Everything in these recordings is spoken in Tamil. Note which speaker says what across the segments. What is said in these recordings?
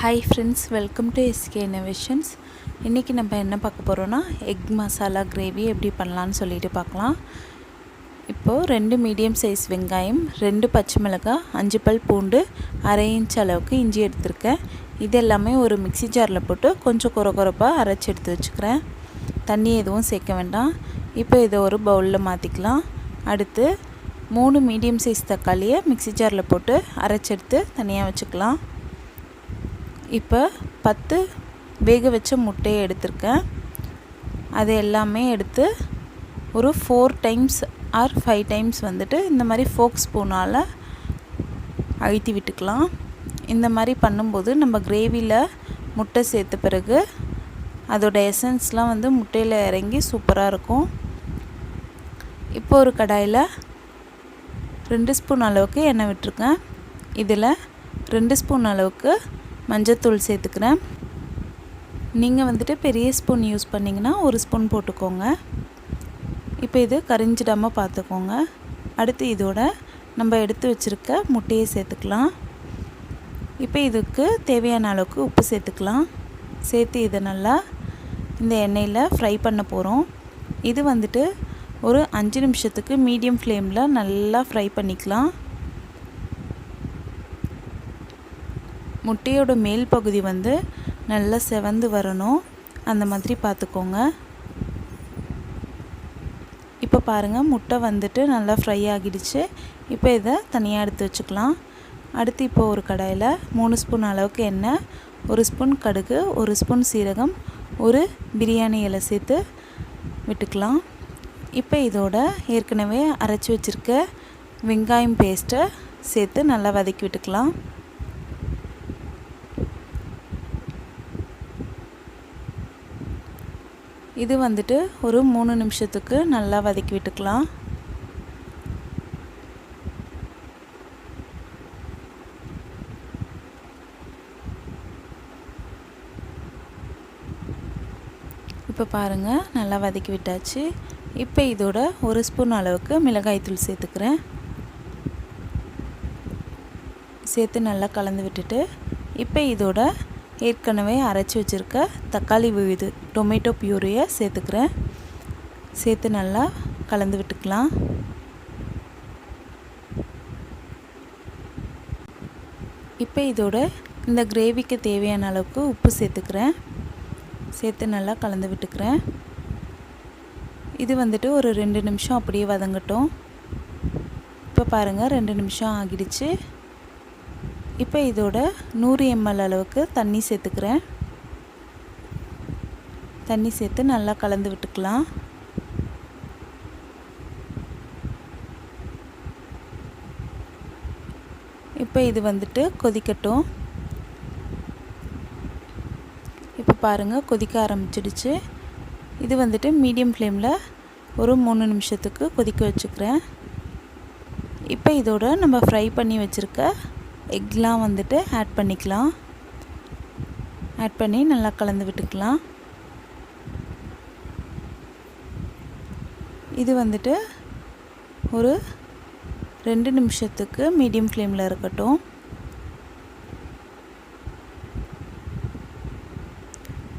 Speaker 1: Hi friends, welcome to SK Innovations. இன்னைக்கு நம்ம என்ன பார்க்க போறோம்னா எக் மசாலா கிரேவி எப்படி பண்ணலாம்னு சொல்லிட்டு பார்க்கலாம். இப்போ 2 மீடியம் சைஸ் வெங்காயம், 2 பச்சை மிளகாய், 5 பல் பூண்டு, 1/2 இன்ச் அளவுக்கு இஞ்சி எடுத்துர்க்கேன். இது எல்லாமே ஒரு மிக்ஸி ஜார்ல போட்டு கொஞ்சம் கொரகொரப்பா அரைச்சு எடுத்து வச்சுக்கிறேன். தண்ணி எதுவும் சேர்க்க வேண்டாம். இப்போ இத ஒரு பவுல்ல மாத்திக்கலாம். அடுத்து 3 மீடியம் சைஸ் தக்காளியை மிக்ஸி ஜார்ல போட்டு அரைச்சு எடுத்து தனியா வச்சுக்கலாம். இப்போ 10 வேக வச்ச முட்டையை எடுத்துர்க்கேன். அது எல்லாமே எடுத்து ஒரு 4 டைம்ஸ் ஆர் 5 டைம்ஸ் வந்துட்டு இந்த மாதிரி ஃபோக் ஸ்பூனால அழுத்தி விட்டுக்கலாம். இந்த மாதிரி பண்ணும்போது நம்ம கிரேவில முட்டை சேர்த்த பிறகு அதோட எசன்ஸ்லாம் வந்து முட்டையில இறங்கி சூப்பரா இருக்கும். இப்போ ஒரு கடாயில 2 ஸ்பூன் அளவுக்கு எண்ணெய் விட்டுருக்கேன். இதில் 2 ஸ்பூன் அளவுக்கு மஞ்சத்தூள் சேர்த்துக்கிறேன். நீங்கள் வந்துட்டு பெரிய ஸ்பூன் யூஸ் பண்ணிங்கன்னா 1 ஸ்பூன் போட்டுக்கோங்க. இப்போ இது கரிஞ்சிடாமல் பார்த்துக்கோங்க. அடுத்து இதோட நம்ம எடுத்து வச்சுருக்க முட்டையை சேர்த்துக்கலாம். இப்போ இதுக்கு தேவையான அளவுக்கு உப்பு சேர்த்துக்கலாம். சேர்த்து இதை நல்லா இந்த எண்ணெயில் ஃப்ரை பண்ண போகிறோம். இது வந்துட்டு ஒரு 5 நிமிஷத்துக்கு மீடியம் ஃப்ளேமில் நல்லா ஃப்ரை பண்ணிக்கலாம். முட்டையோட மேல் பகுதி வந்து நல்லா செவந்து வரணும். அந்த மாதிரி பார்த்துக்கோங்க. இப்போ பாருங்கள், முட்டை வந்துட்டு நல்லா ஃப்ரை ஆகிடுச்சு. இப்போ இதை தனியாக எடுத்து வச்சுக்கலாம். அடுத்து இப்போ ஒரு கடாயில் 3 ஸ்பூன் அளவுக்கு எண்ணெய், 1 ஸ்பூன் கடுகு, 1 ஸ்பூன் சீரகம், 1 பிரியாணி இலை சேர்த்து விட்டுக்கலாம். இப்போ இதோட ஏற்கனவே அரைச்சி வச்சுருக்க வெங்காயம் பேஸ்ட்டை சேர்த்து நல்லா வதக்கி விட்டுக்கலாம். இது வந்துட்டு ஒரு 3 நிமிஷத்துக்கு நல்லா வதக்கி விட்டுக்கலாம். இப்போ பாருங்கள், நல்லா வதக்கி விட்டாச்சு. இப்போ இதோட 1 ஸ்பூன் அளவுக்கு மிளகாய் தூள் சேர்த்துக்கிறேன். சேர்த்து நல்லா கலந்து விட்டுட்டு இப்போ இதோட ஏற்கனவே அரைச்சி வச்சுருக்க தக்காளி விழுது டொமேட்டோ பியூரியை சேர்த்துக்கிறேன். சேர்த்து நல்லா கலந்து விட்டுக்கலாம். இப்போ இதோட இந்த கிரேவிக்கு தேவையான அளவுக்கு உப்பு சேர்த்துக்கிறேன். சேர்த்து நல்லா கலந்து விட்டுக்கிறேன். இது வந்துட்டு ஒரு 2 நிமிஷம் அப்படியே வதங்கட்டும். இப்போ பாருங்கள், 2 நிமிஷம் ஆகிடுச்சு. இப்போ இதோட 100 ml அளவுக்கு தண்ணி சேர்த்துக்கிறேன். தண்ணி சேர்த்து நல்லா கலந்து விட்டுக்கலாம். இப்போ இது வந்துட்டு கொதிக்கட்டும். இப்போ பாருங்கள், கொதிக்க ஆரம்பிச்சிடுச்சு. இது வந்துட்டு மீடியம் ஃப்ளேமில் ஒரு 3 நிமிஷத்துக்கு கொதிக்க வச்சுக்கிறேன். இப்போ இதோட நம்ம ஃப்ரை பண்ணி வச்சுருக்க எக்லாம் வந்துட்டு ஆட் பண்ணிக்கலாம். ஆட் பண்ணி நல்லா கலந்து விட்டுக்கலாம். இது வந்துட்டு ஒரு 2 நிமிஷத்துக்கு மீடியம் ஃப்ளேமில் இருக்கட்டும்.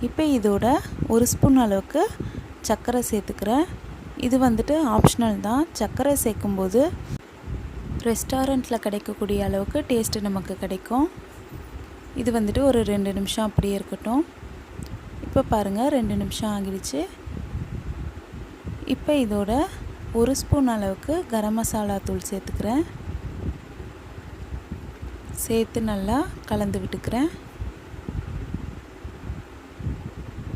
Speaker 1: இப்போ இதோட 1 ஸ்பூன் அளவுக்கு சர்க்கரை சேர்த்துக்கிறேன். இது வந்துட்டு ஆப்ஷனல் தான். சர்க்கரை சேர்க்கும்போது ரெஸ்டாரண்ட்டில் கிடைக்கக்கூடிய அளவுக்கு டேஸ்ட்டு நமக்கு கிடைக்கும். இது வந்துட்டு ஒரு 2 நிமிஷம் அப்படியே இருக்கட்டும். இப்போ பாருங்கள், 2 நிமிஷம் ஆகிடுச்சு. இப்போ இதோட 1 ஸ்பூன் அளவுக்கு கரம் மசாலா தூள் சேர்த்துக்கிறேன். சேர்த்து நல்லா கலந்து விட்டுக்கிறேன்.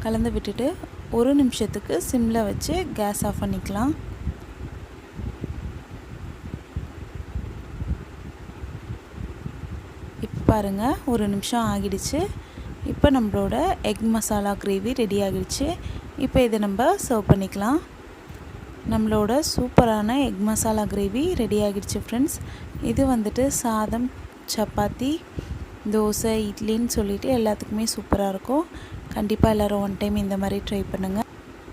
Speaker 1: கலந்து விட்டுட்டு 1 நிமிஷத்துக்கு சிம்மில் வச்சு கேஸ் ஆஃப் பண்ணிக்கலாம். இப்போ பாருங்கள், 1 நிமிஷம் ஆகிடுச்சு. இப்போ நம்மளோட எக் மசாலா கிரேவி ரெடி ஆகிடுச்சு. இப்போ இதை நம்ம சர்வ் பண்ணிக்கலாம். நம்மளோட சூப்பரான எக் மசாலா கிரேவி ரெடி ஆகிடுச்சு ஃப்ரெண்ட்ஸ். இது வந்துட்டு சாதம், சப்பாத்தி, தோசை, இட்லின்னு சொல்லிட்டு எல்லாத்துக்குமே சூப்பராக இருக்கும். கண்டிப்பாக எல்லோரும் ஒன் டைம் இந்த மாதிரி ட்ரை பண்ணுங்கள்.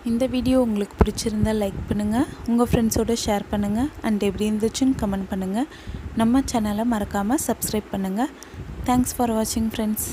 Speaker 1: இந்த வீடியோ உங்களுக்கு பிடிச்சிருந்தால் லைக் பண்ணுங்கள், உங்கள் ஃப்ரெண்ட்ஸோடு ஷேர் பண்ணுங்கள், அண்ட் எப்படி இருந்துச்சுன்னு கமெண்ட் பண்ணுங்கள். நம்ம சேனலை மறக்காமல் சப்ஸ்கிரைப் பண்ணுங்கள். தேங்க்ஸ் ஃபார் வாட்சிங் ஃப்ரெண்ட்ஸ்.